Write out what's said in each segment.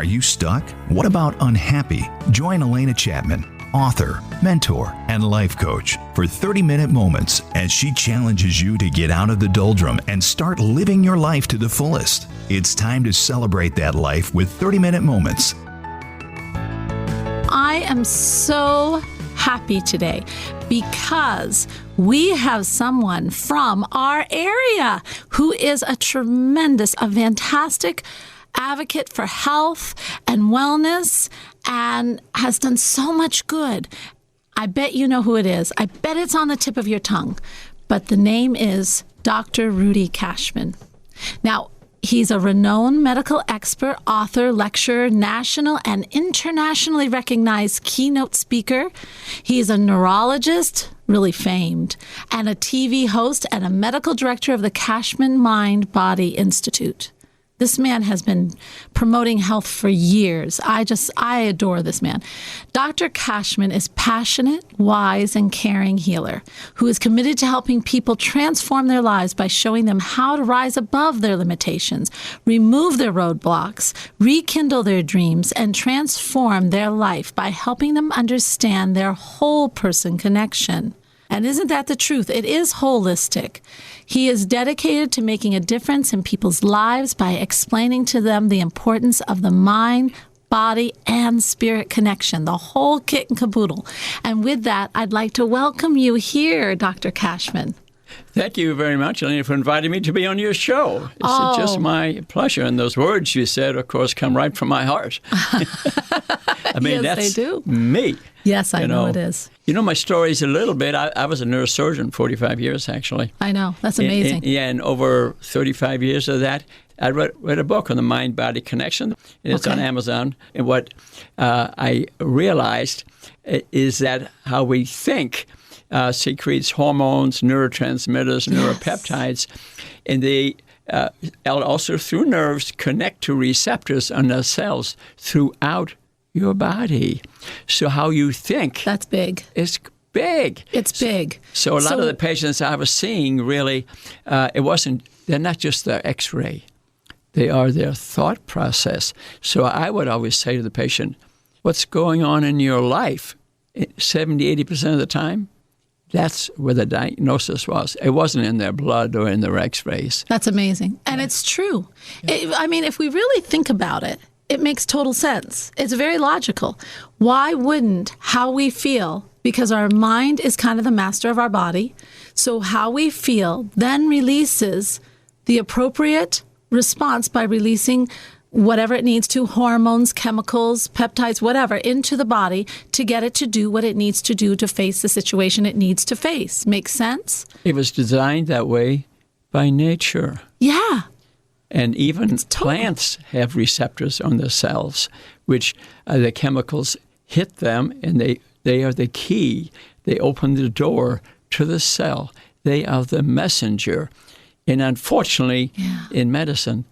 Are you stuck? What about unhappy? Join Alena Chapman, author, mentor, and life coach for 30-minute moments as she challenges you to get out of the doldrum and start living your life to the fullest. It's time to celebrate that life with 30-minute moments. I am so happy today because we have someone from our area who is a fantastic advocate for health and wellness and has done so much good. I bet you know who it is. I bet it's on the tip of your tongue. But the name is Dr. Rudy Cashman. Now, he's a renowned medical expert, author, lecturer, national and internationally recognized keynote speaker. He is a neurologist, really famed, and a TV host and a medical director of the Cashman Mind Body Institute. This man has been promoting health for years. I adore this man. Dr. Cashman is passionate, wise, and caring healer who is committed to helping people transform their lives by showing them how to rise above their limitations, remove their roadblocks, rekindle their dreams, and transform their life by helping them understand their whole person connection. And isn't that the truth? It is holistic. He is dedicated to making a difference in people's lives by explaining to them the importance of the mind, body, and spirit connection, the whole kit and caboodle. And with that, I'd like to welcome you here, Dr. Cashman. Thank you very much, Alena, for inviting me to be on your show. It's just my pleasure. And those words you said, of course, come right from my heart. I mean, yes, that's they do. Me. Yes, I know it is. You know, my story is a little bit, I was a neurosurgeon 45 years, actually. I know. That's amazing. And over 35 years of that, I read a book on the mind-body connection. And it's on Amazon. And what I realized is that how we think secretes hormones, neurotransmitters, neuropeptides, and they also through nerves connect to receptors on the cells throughout your body. So how you think. That's big. It's big. It's big. So a lot of the patients I was seeing really, they're not just their x-ray. They are their thought process. So I would always say to the patient, what's going on in your life? 70, 80% of the time, that's where the diagnosis was. It wasn't in their blood or in their x-rays. That's amazing. And it's true. Yeah. I mean, if we really think about it, it makes total sense. It's very logical. Why wouldn't how we feel, because our mind is kind of the master of our body, so how we feel then releases the appropriate response by releasing whatever it needs to, hormones, chemicals, peptides, whatever, into the body to get it to do what it needs to do to face the situation it needs to face. Makes sense? It was designed that way by nature. Yeah. And even plants have receptors on the cells, which the chemicals hit them, and they are the key. They open the door to the cell. They are the messenger. And unfortunately, in medicine,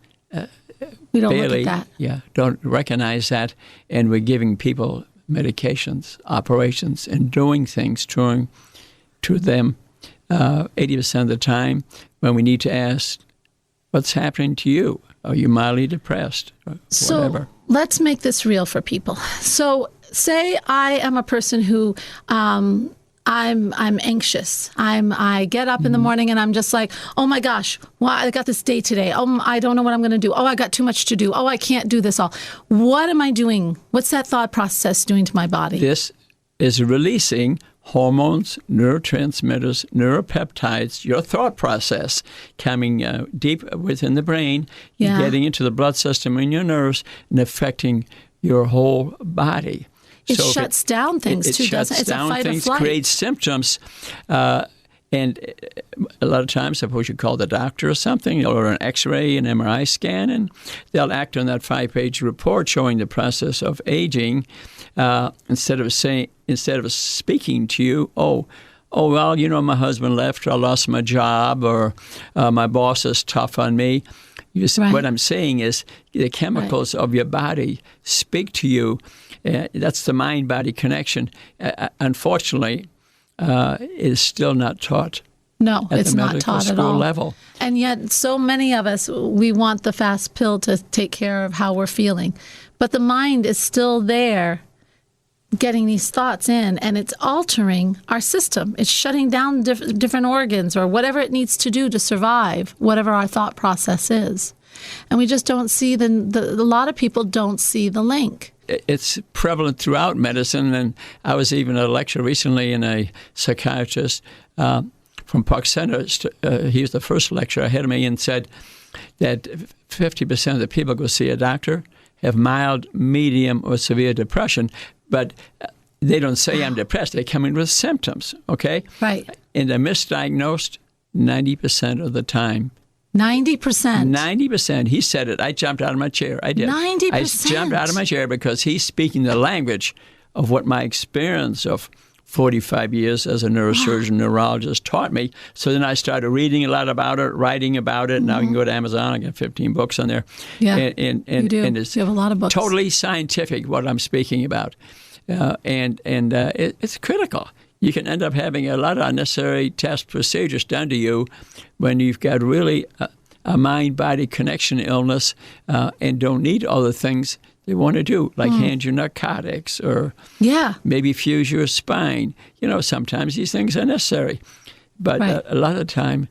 we don't look at that. Yeah, don't recognize that. And we're giving people medications, operations, and doing things to them 80% of the time when we need to ask, what's happening to you? Are you mildly depressed? Or whatever. So let's make this real for people. So say I am a person who I'm anxious. I get up in the morning and I'm just like, oh my gosh, well, I got this day today. Oh, I don't know what I'm going to do. Oh, I got too much to do. Oh, I can't do this all. What am I doing? What's that thought process doing to my body? This is releasing hormones, neurotransmitters, neuropeptides, your thought process coming deep within the brain, getting into the blood system and your nerves and affecting your whole body. It shuts down things too, doesn't it? It's a fight or flight. Creates symptoms. And a lot of times, suppose you call the doctor or something, or an X-ray, an MRI scan, and they'll act on that 5-page report showing the process of aging, instead of speaking to you, oh, well, you know, my husband left, or I lost my job, or my boss is tough on me. What I'm saying is the chemicals of your body speak to you. That's the mind-body connection. Unfortunately, is still not taught No, at it's the not medical taught at school all. level. And yet so many of us, we want the fast pill to take care of how we're feeling. But the mind is still there getting these thoughts in, and it's altering our system. It's shutting down different organs or whatever it needs to do to survive, whatever our thought process is. And we just don't see a lot of people don't see the link. It's prevalent throughout medicine, and I was even at a lecture recently, and a psychiatrist from Park Center, he was the first lecturer ahead of me, and said that 50% of the people go see a doctor have mild, medium, or severe depression, but they don't say I'm depressed. They come in with symptoms, okay? Right. And they're misdiagnosed 90% of the time. 90%. 90%. He said it. I jumped out of my chair. I did. 90%. I jumped out of my chair because he's speaking the language of what my experience of 45 years as a neurosurgeon, neurologist taught me. So then I started reading a lot about it, writing about it. Now you can go to Amazon. I got 15 books on there. Yeah, and you do. And it's you have a lot of books. Totally scientific what I'm speaking about. It's critical. You can end up having a lot of unnecessary test procedures done to you when you've got really a mind-body connection illness and don't need all the things they want to do, like hand you narcotics or maybe fuse your spine. Sometimes these things are necessary. But a lot of the time,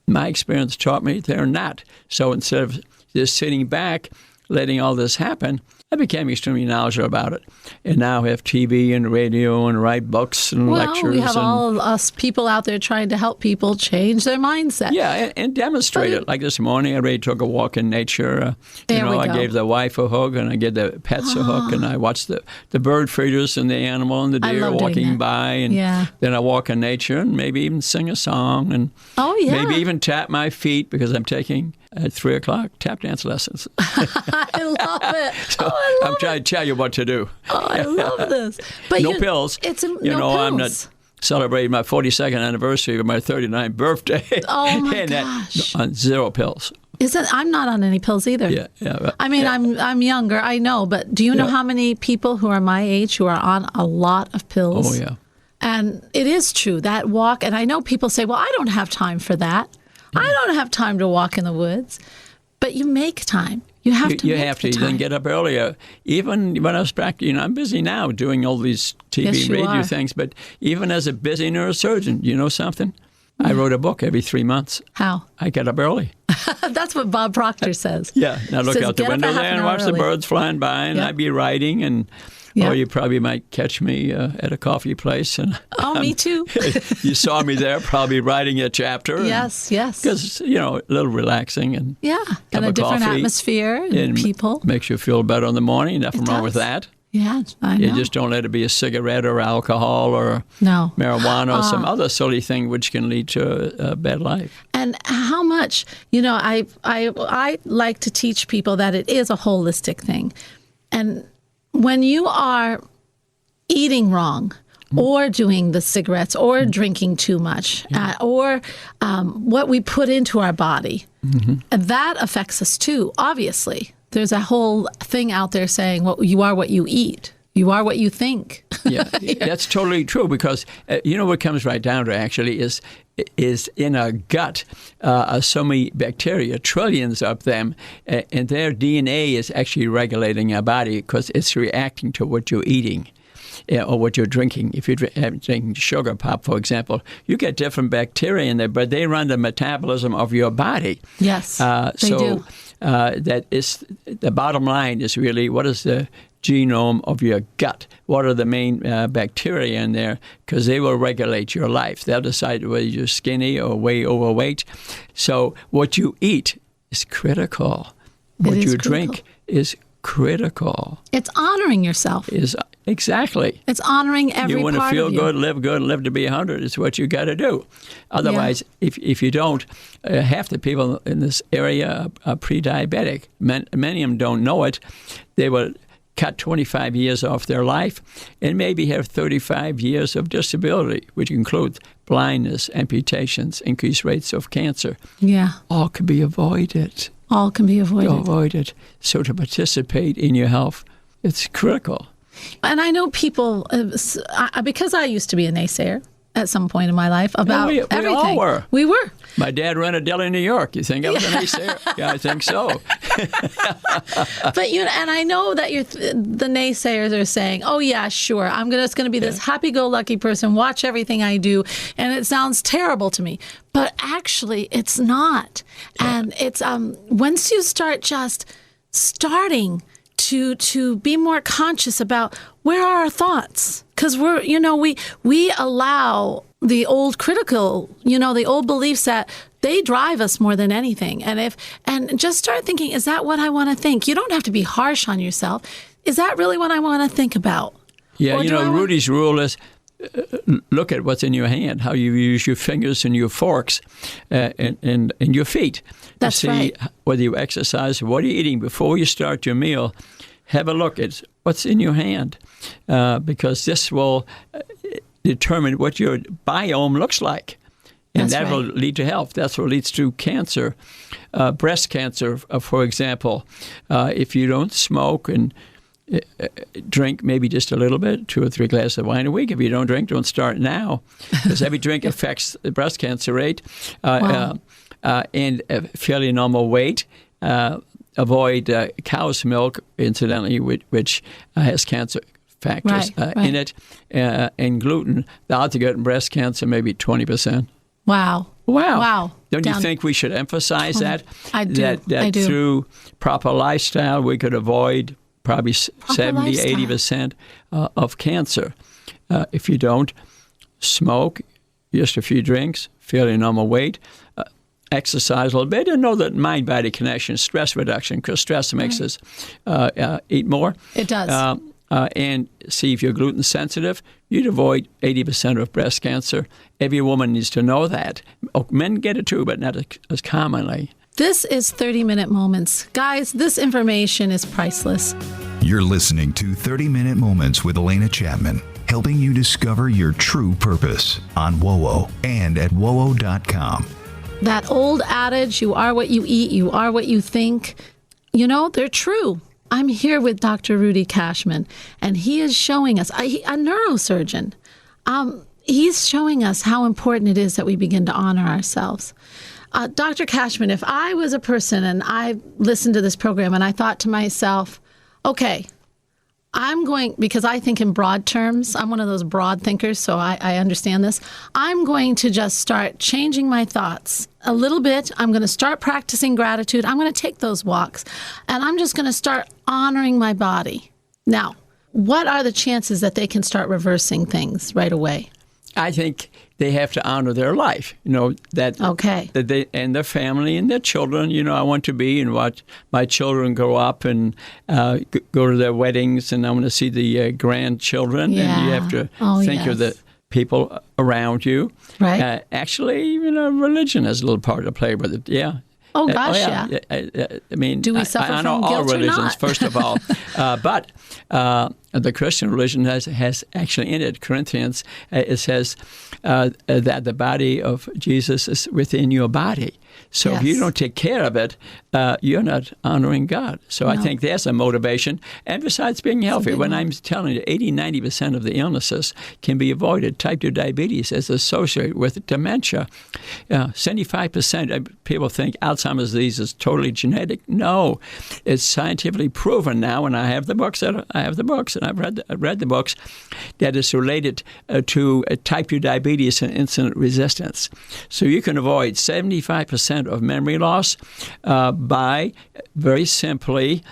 my experience taught me they're not. So instead of just sitting back, letting all this happen, I became extremely knowledgeable about it. And now have TV and radio and write books and lectures. Well, we have all of us people out there trying to help people change their mindset. Yeah, and demonstrate it. Like this morning, I really took a walk in nature. I gave the wife a hug, and I gave the pets a hug, and I watched the bird feeders and the animal and the deer walking by. And then I walk in nature and maybe even sing a song. And maybe even tap my feet because I'm taking at 3 o'clock tap dance lessons. I love it. So I'm trying to tell you what to do. Oh, I love this. But no pills. No pills. I'm not celebrating my 42nd anniversary of my 39th birthday. Oh my gosh! On 0 pills. I'm not on any pills either. Yeah. I mean, I'm younger, I know, but do you know how many people who are my age who are on a lot of pills? Oh yeah. And it is true, that walk, and I know people say, well, I don't have time for that. I don't have time to walk in the woods. But you make time. You have to make the time. Then get up earlier. Even when I was practicing, I'm busy now doing all these TV and radio things, but even as a busy neurosurgeon, you know something? I wrote a book every 3 months. How? I get up early. That's what Bob Proctor says. Yeah. Now look out the window there and watch the birds flying by, and I'd be writing, and or you probably might catch me at a coffee place. And me too. You saw me there, probably writing a chapter. Yes. Because, a little relaxing. And and a different atmosphere and people. Makes you feel better in the morning. Nothing wrong with that. Yeah, I know. You just don't let it be a cigarette or alcohol or marijuana or some other silly thing which can lead to a bad life. And how much, I like to teach people that it is a holistic thing. And when you are eating wrong or doing the cigarettes or drinking too much or what we put into our body, that affects us too, obviously. There's a whole thing out there saying, well, you are what you eat. You are what you think. Yeah, that's totally true because, what comes right down to actually is in our gut so many bacteria, trillions of them, and their DNA is actually regulating our body because it's reacting to what you're eating. Or what you're drinking. If you're drinking sugar pop, for example, you get different bacteria in there, but they run the metabolism of your body. Yes, they do. That is the bottom line is really what is the genome of your gut? What are the main bacteria in there? Because they will regulate your life. They'll decide whether you're skinny or way overweight. So what you eat is critical. What you drink is critical. It's honoring yourself. Exactly. It's honoring every part of you. You want to feel good, and live to be 100 is what you got to do. Otherwise, if you don't, half the people in this area are pre-diabetic. Many of them don't know it. They will cut 25 years off their life and maybe have 35 years of disability, which includes blindness, amputations, increased rates of cancer. Yeah. All can be avoided. All can be avoided. So to participate in your health, it's critical. And I know people, because I used to be a naysayer, at some point in my life about we everything. all were. We were. My dad ran a deli in New York. You think I was a naysayer? Yeah, I think so. But and I know that the naysayers are saying, "Oh yeah, sure, it's going to be this happy-go-lucky person. Watch everything I do," and it sounds terrible to me. But actually, it's not. Yeah. And it's once you start just starting to be more conscious about where are our thoughts, because we allow the old critical, the old beliefs that they drive us more than anything. And just start thinking, is that what I want to think? You don't have to be harsh on yourself. Is that really what I want to think about? Yeah, Rudy's rule is look at what's in your hand, how you use your fingers and your forks and your feet. That's see right. Whether you exercise, what are you eating before you start your meal. Have a look at what's in your hand, because this will determine what your biome looks like. And that will lead to health. That's what leads to cancer. Breast cancer, for example. If you don't smoke and drink maybe just a little bit, 2 or 3 glasses of wine a week. If you don't drink, don't start now, because every drink affects the breast cancer rate. And a fairly normal weight. Avoid cow's milk, incidentally, which has cancer factors in it. And gluten, the odds of getting breast cancer maybe 20%. Wow. Don't you think we should emphasize that? I do. That through proper lifestyle, we could avoid probably 70, 80% of cancer. If you don't smoke, just a few drinks, fairly normal weight, exercise a little bit, and know that mind-body connection, stress reduction, because stress makes us eat more. It does. And see if you're gluten sensitive, you'd avoid 80% of breast cancer. Every woman needs to know that. Men get it too, but not as commonly. This is 30-Minute Moments. Guys, this information is priceless. You're listening to 30-Minute Moments with Alena Chapman, helping you discover your true purpose on WOWO and at WOWO.com. That old adage, you are what you eat, you are what you think, they're true. I'm here with Dr. Rudy Cashman, and he is showing us, a neurosurgeon, he's showing us how important it is that we begin to honor ourselves. Dr. Cashman, if I was a person and I listened to this program and I thought to myself, okay, because I think in broad terms, I'm one of those broad thinkers, so I understand this. I'm going to just start changing my thoughts a little bit. I'm going to start practicing gratitude. I'm going to take those walks, and I'm just going to start honoring my body. Now, what are the chances that they can start reversing things right away? I think they have to honor their life, that they and their family and their children. I want to be and watch my children grow up and go to their weddings, and I want to see the grandchildren. Yeah. And you have to think of the people around you. Right. Actually, even religion has a little part to play with it. Yeah. Oh, gosh, yeah. I mean, do we suffer I know from all guilt religions, or not? first of all. But the Christian religion has actually in it, Corinthians, it says that the body of Jesus is within your body. So if you don't take care of it, you're not honoring God. So I think there's a motivation. And besides being healthy, when I'm telling you 80, 90% of the illnesses can be avoided. Type 2 diabetes is associated with dementia. 75% of people think Alzheimer's disease is totally genetic. No, it's scientifically proven now, and I have the books, and I've read the books, that it's related to type 2 diabetes and insulin resistance. So you can avoid 75% of memory loss by very simply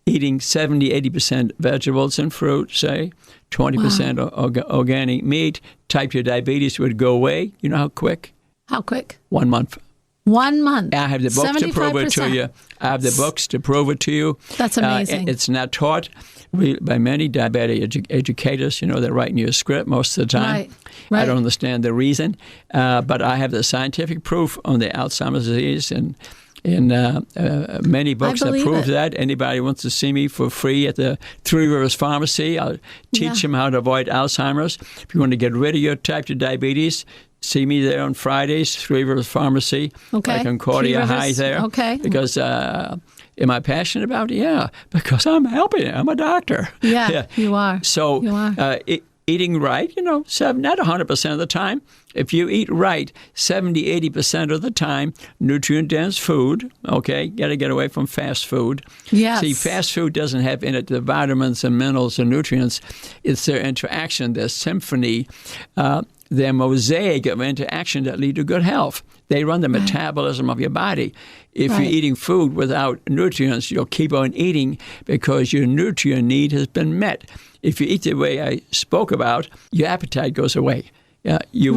eating 70-80% vegetables and fruit, say, 20% organic meat. Type 2 diabetes would go away. You know how quick? How quick? 1 month. 1 month. I have the books 75%. To prove it to you. I have the books to prove it to you. That's amazing. It's not taught by many diabetic educators. They're writing you a script most of the time. Right. I don't understand the reason, but I have the scientific proof on the Alzheimer's disease and many books that prove that. Anybody wants to see me for free at the Three Rivers Pharmacy, I'll teach them how to avoid Alzheimer's. If you want to get rid of your type 2 diabetes, see me there on Fridays, Three Rivers Pharmacy. Okay. I Concordia High there. Okay. Because am I passionate about it? Yeah, because I'm helping. I'm a doctor. Yeah, you are. So you are. eating right, not 100% of the time. If you eat right, 70, 80% of the time, nutrient-dense food, okay? Got to get away from fast food. Yes. See, fast food doesn't have in it the vitamins and minerals and nutrients. It's their interaction, their symphony, their mosaic of interaction that lead to good health. They run the metabolism of your body. If you're eating food without nutrients, you'll keep on eating because your nutrient need has been met. If you eat the way I spoke about, your appetite goes away. Yeah, you'll.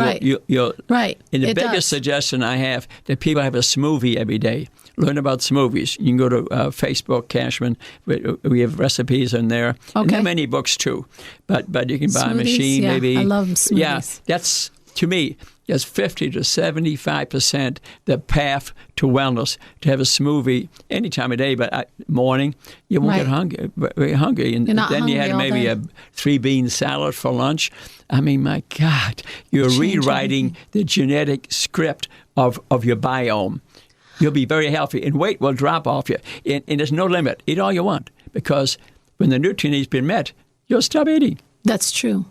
Right. And the It biggest does. suggestion I have that people have a smoothie every day. Learn about smoothies. You can go to Facebook, Cashman. We have recipes in there. Okay. And there are many books too. But you can buy a Smoothies, machine yeah. maybe. I love smoothies. Yeah, that's, to me, that's 50 to 75% the path to wellness, to have a smoothie any time of day, but morning, you won't get hungry, very hungry. And You're not then you had hungry all maybe day. a 3-bean salad for lunch. I mean, my God, you're Change rewriting everything. the genetic script of your biome. You'll be very healthy, and weight will drop off you. And there's no limit. Eat all you want, because when the nutrient needs been met, you'll stop eating. That's true.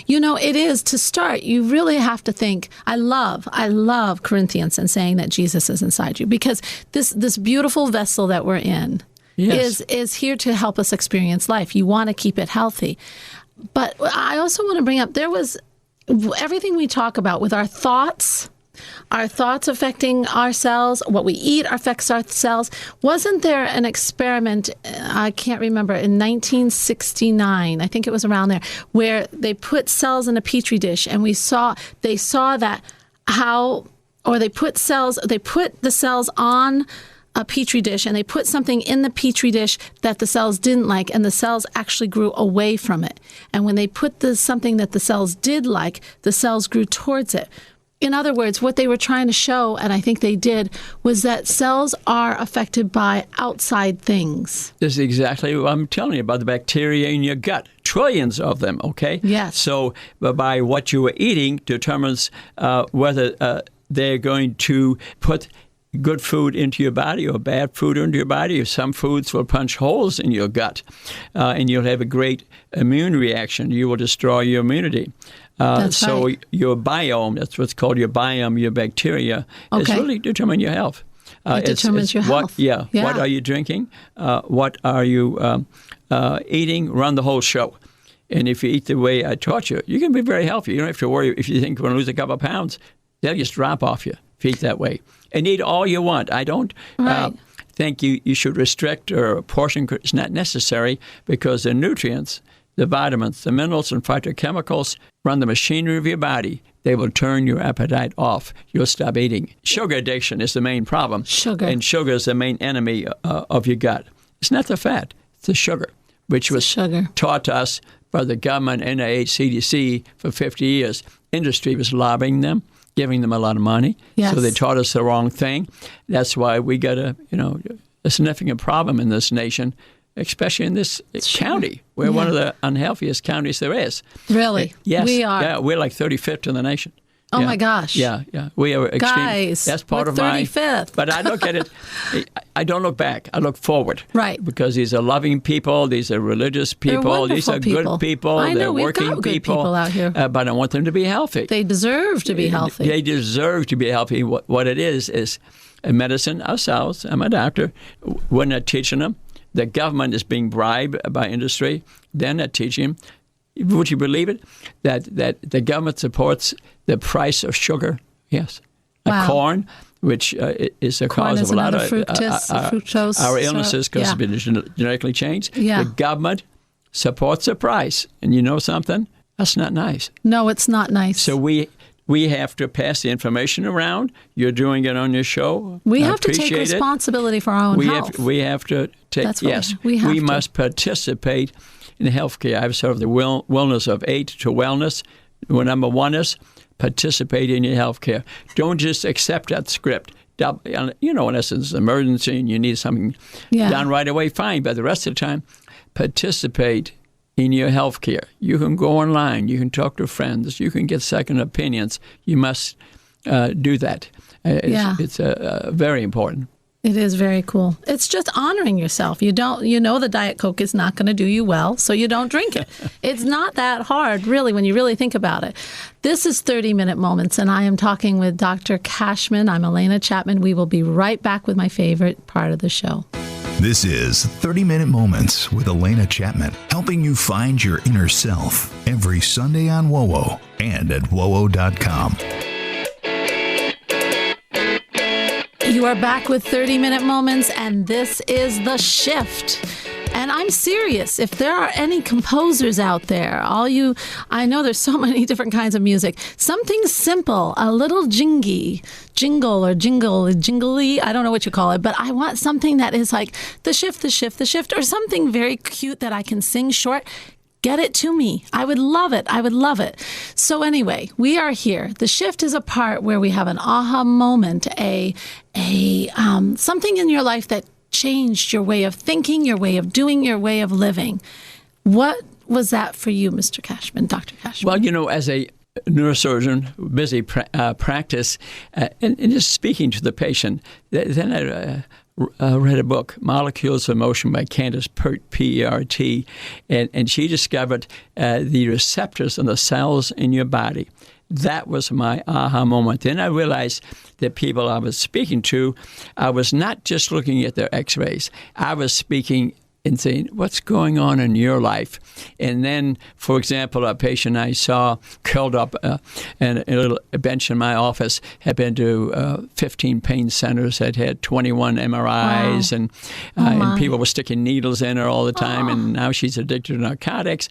It is, to start, you really have to think, I love Corinthians and saying that Jesus is inside you, because this beautiful vessel that we're in is here to help us experience life. You want to keep it healthy. But I also want to bring up, there was everything we talk about with our thoughts affecting our cells, what we eat affects our cells. Wasn't there an experiment, I can't remember, in 1969, I think it was around there, where they put cells in a petri dish, and they saw that they put the cells on a petri dish, and they put something in the petri dish that the cells didn't like, and the cells actually grew away from it. And when they put something that the cells did like, the cells grew towards it. In other words, what they were trying to show, and I think they did, was that cells are affected by outside things. This is exactly what I'm telling you about the bacteria in your gut. Trillions of them, okay? Yes. So by what you are eating determines whether they're going to put good food into your body or bad food into your body. Some foods will punch holes in your gut, and you'll have a great immune reaction. You will destroy your immunity. So your biome, that's what's called your biome, your bacteria, is really determine your health. It determines your health. Yeah. What are you drinking? What are you eating? Run the whole show. And if you eat the way I taught you, you can be very healthy. You don't have to worry if you think you're going to lose a couple of pounds. They'll just drop off you if you eat that way. And eat all you want. I don't think you should restrict or portion. It's not necessary, because the nutrients, the vitamins, the minerals, and phytochemicals run the machinery of your body. They will turn your appetite off. You'll stop eating. Sugar addiction is the main problem. Sugar. And sugar is the main enemy of your gut. It's not the fat. It's the sugar, which was taught to us by the government, NIH, CDC, for 50 years. Industry was lobbying them, giving them a lot of money. Yes. So they taught us the wrong thing. That's why we got a significant problem in this nation, especially in this county. We're one of the unhealthiest counties there is. Really? Yes. We are. Yeah, we're like 35th in the nation. Oh, my gosh. Yeah. We are extreme. Guys, that's part we're of my 35th. But I look at it, I don't look back. I look forward. Right. Because these are loving people. These are religious people. These are good people. I know, They're we've working got good people out here. But I want them to be healthy. They deserve to be healthy. They deserve to be healthy. What it is medicine, ourselves, I'm a doctor, we're not teaching them. The government is being bribed by industry. They're not teaching them. Would you believe it? That the government supports the price of sugar? Yes. Wow. Corn, which is the cause of a lot of fructose, our illnesses because it's been genetically changed. Yeah. The government supports the price. And you know something? That's not nice. No, it's not nice. So we have to pass the information around. You're doing it on your show. We have to take responsibility for our own health. We have to take, That's what yes. we must participate in healthcare. I've sort of the wellness of 8 to wellness. Well, number one is participate in your healthcare. Don't just accept that script. In essence, emergency and you need something done right away, fine. But the rest of the time, participate in your healthcare. You can go online. You can talk to friends. You can get second opinions. You must do that. It's very important. It is very cool. It's just honoring yourself. You know the Diet Coke is not going to do you well, so you don't drink it. It's not that hard, really, when you really think about it. This is 30-Minute Moments, and I am talking with Dr. Cashman. I'm Alena Chapman. We will be right back with my favorite part of the show. This is 30-Minute Moments with Alena Chapman, helping you find your inner self every Sunday on WOWO and at WOWO.com. You are back with 30-Minute Moments, and this is The Shift. And I'm serious. If there are any composers out there, I know there's so many different kinds of music. Something simple, a little jingly, I don't know what you call it, but I want something that is like the shift, or something very cute that I can sing short. Get it to me. I would love it. So anyway, we are here. The shift is a part where we have an aha moment, something in your life that changed your way of thinking, your way of doing, your way of living. What was that for you, Mr. Cashman, Dr. Cashman? Well, as a neurosurgeon, busy practice, and just speaking to the patient, then I read a book, Molecules of Motion by Candace Pert, P-E-R-T, and she discovered the receptors on the cells in your body. That was my aha moment. Then I realized that people I was speaking to, I was not just looking at their x-rays. I was speaking and saying, what's going on in your life? And then, for example, a patient I saw curled up and a little bench in my office had been to 15 pain centers, had 21 MRIs, Wow. And people were sticking needles in her all the time, and now she's addicted to narcotics.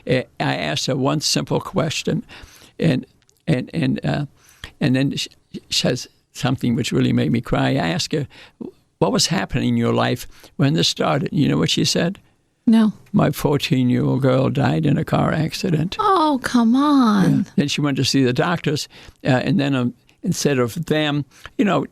I asked her one simple question, and then she says something which really made me cry. I asked her, what was happening in your life when this started? You know what she said? No. My 14-year-old girl died in a car accident. Oh, come on. Yeah. Then she went to see the doctors, and then instead of them,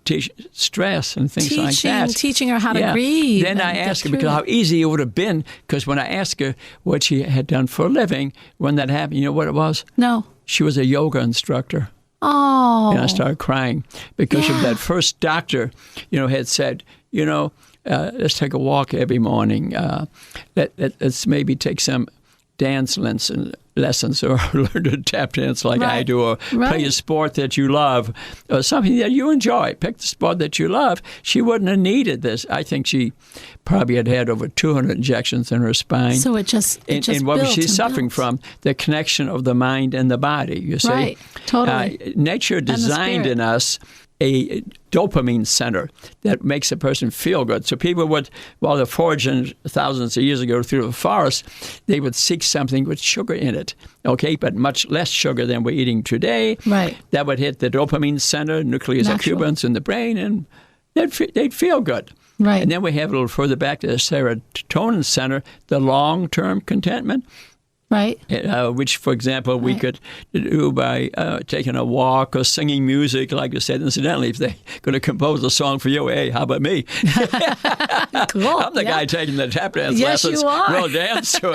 teach stress and things like that. Teaching her how to grieve. Then I asked her, because how easy it would have been, because when I asked her what she had done for a living, when that happened, you know what it was? No. She was a yoga instructor. Oh. And I started crying because of that first doctor, had said, let's take a walk every morning. Let's maybe take some dance lessons or learn to tap dance like I do, or play a sport that you love, or something that you enjoy. Pick the sport that you love. She wouldn't have needed this. I think she probably had over 200 injections in her spine. So it just and what was she suffering from? The connection of the mind and the body, you see? Right, totally. Nature designed in us a dopamine center that makes a person feel good. So people while they're foraging thousands of years ago through the forest, they would seek something with sugar in it, okay, but much less sugar than we're eating today. Right. That would hit the dopamine center, nucleus accumbens in the brain, and they'd feel good. Right. And then we have a little further back to the serotonin center, the long-term contentment. Right. Which, for example, we could do by taking a walk or singing music, like you said. Incidentally, if they're going to compose a song for you, hey, how about me? Cool. I'm the guy taking the tap dance lessons. You are. We'll dance to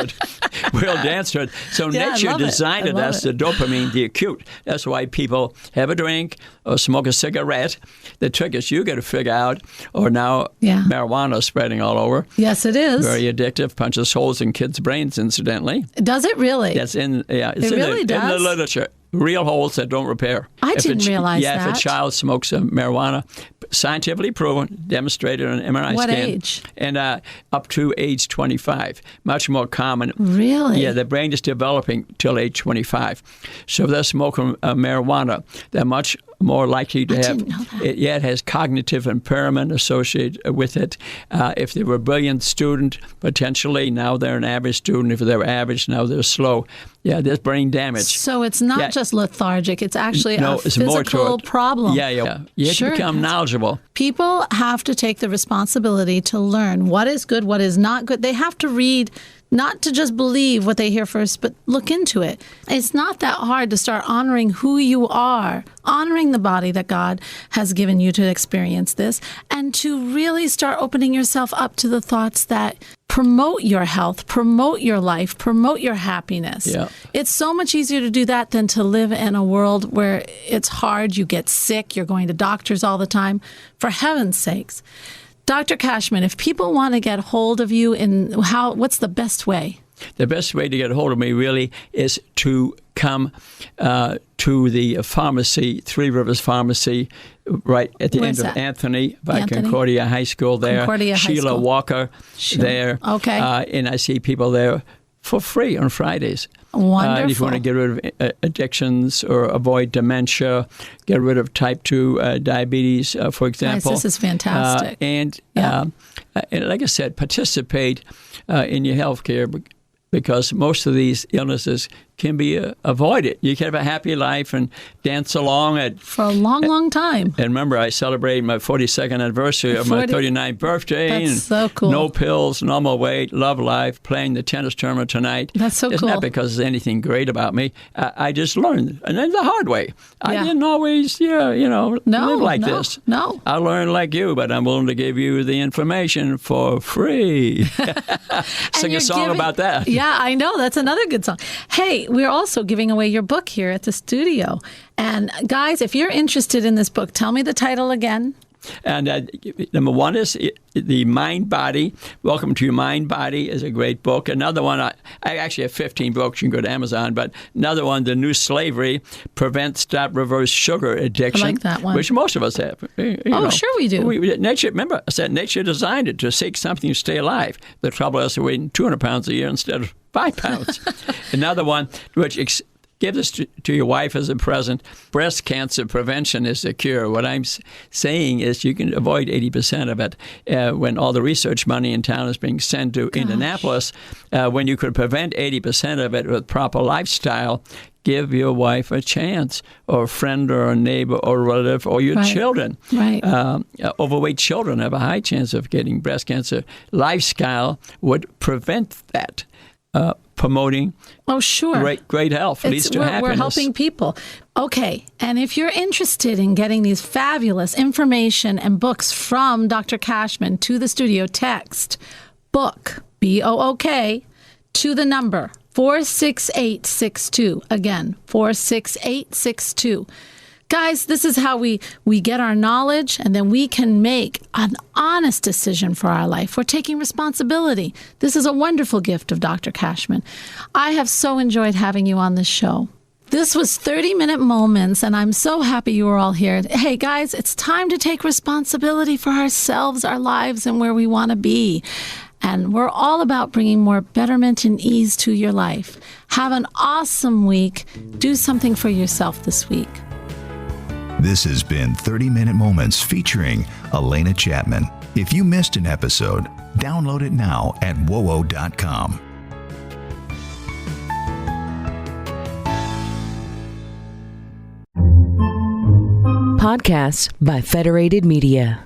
it. So nature designed us the dopamine, the acute. That's why people have a drink or smoke a cigarette. The trick is you got to figure out, or now marijuana is spreading all over. Yes, it is. Very addictive, punches holes in kids' brains, incidentally. Does it really? That's in it's in the literature. Real holes that don't repair. I didn't realize that. Yeah, if a child smokes marijuana, scientifically proven, demonstrated on an MRI what scan. Age? And up to age 25. Much more common. Really? Yeah, the brain is developing till age 25. So if they're smoking marijuana, they're much more likely to have. Didn't know that. It has cognitive impairment associated with it. If they were a brilliant student, potentially now they're an average student. If they're average, now they're slow. Yeah, there's brain damage. So it's not just lethargic. It's actually a physical problem. Yeah. You have to become knowledgeable. People have to take the responsibility to learn what is good, what is not good. They have to read, not to just believe what they hear first, but look into it. It's not that hard to start honoring who you are, honoring the body that God has given you to experience this, and to really start opening yourself up to the thoughts that promote your health, promote your life, promote your happiness. Yeah. It's so much easier to do that than to live in a world where it's hard, you get sick, you're going to doctors all the time. For heaven's sakes, Dr. Cashman, if people want to get hold of you, what's the best way? The best way to get a hold of me really is to come to the pharmacy, Three Rivers Pharmacy, right at the end of Anthony by Concordia High School there. Sheila Walker there. Okay. And I see people there for free on Fridays. Wonderful. And if you want to get rid of addictions or avoid dementia, get rid of type 2 diabetes, for example. Nice, this is fantastic. And like I said, participate in your health care, because most of these illnesses can be avoided. You can have a happy life and dance along for a long, long time. And remember, I celebrated my 42nd anniversary of my 39th birthday. That's so cool. No pills, normal weight, love life, playing the tennis tournament tonight. That's so cool. It's not because there's anything great about me. I just learned, and then the hard way. I didn't always, live like this. No. I learned like you, but I'm willing to give you the information for free. Sing a song about that. Yeah, I know. That's another good song. Hey, we're also giving away your book here at the studio. And guys, if you're interested in this book, tell me the title again. And number one is The Mind Body. Welcome to Your Mind Body is a great book. Another one, I actually have 15 books. You can go to Amazon. But another one, The New Slavery, Prevent, Stop, Reverse Sugar Addiction. I like that one. Which most of us have. Sure we do. Remember, I said nature designed it to seek something to stay alive. The trouble is we're weighing 200 pounds a year instead of 5 pounds. Another one, which give this to your wife as a present. Breast cancer prevention is the cure. What I'm saying is you can avoid 80% of it when all the research money in town is being sent to Indianapolis. When you could prevent 80% of it with proper lifestyle, give your wife a chance, or a friend or a neighbor or a relative or your children. Right. Overweight children have a high chance of getting breast cancer. Lifestyle would prevent that. Promoting great health leads to happiness. We're helping people. Okay, and if you're interested in getting these fabulous information and books from Dr. Cashman to the studio, text BOOK, B-O-O-K, to the number 46862. Again, 46862. Guys, this is how we get our knowledge, and then we can make an honest decision for our life. We're taking responsibility. This is a wonderful gift of Dr. Cashman. I have so enjoyed having you on this show. This was 30-minute moments, and I'm so happy you were all here. Hey, guys, it's time to take responsibility for ourselves, our lives, and where we want to be. And we're all about bringing more betterment and ease to your life. Have an awesome week. Do something for yourself this week. This has been 30-Minute Moments featuring Alena Chapman. If you missed an episode, download it now at wowo.com. Podcasts by Federated Media.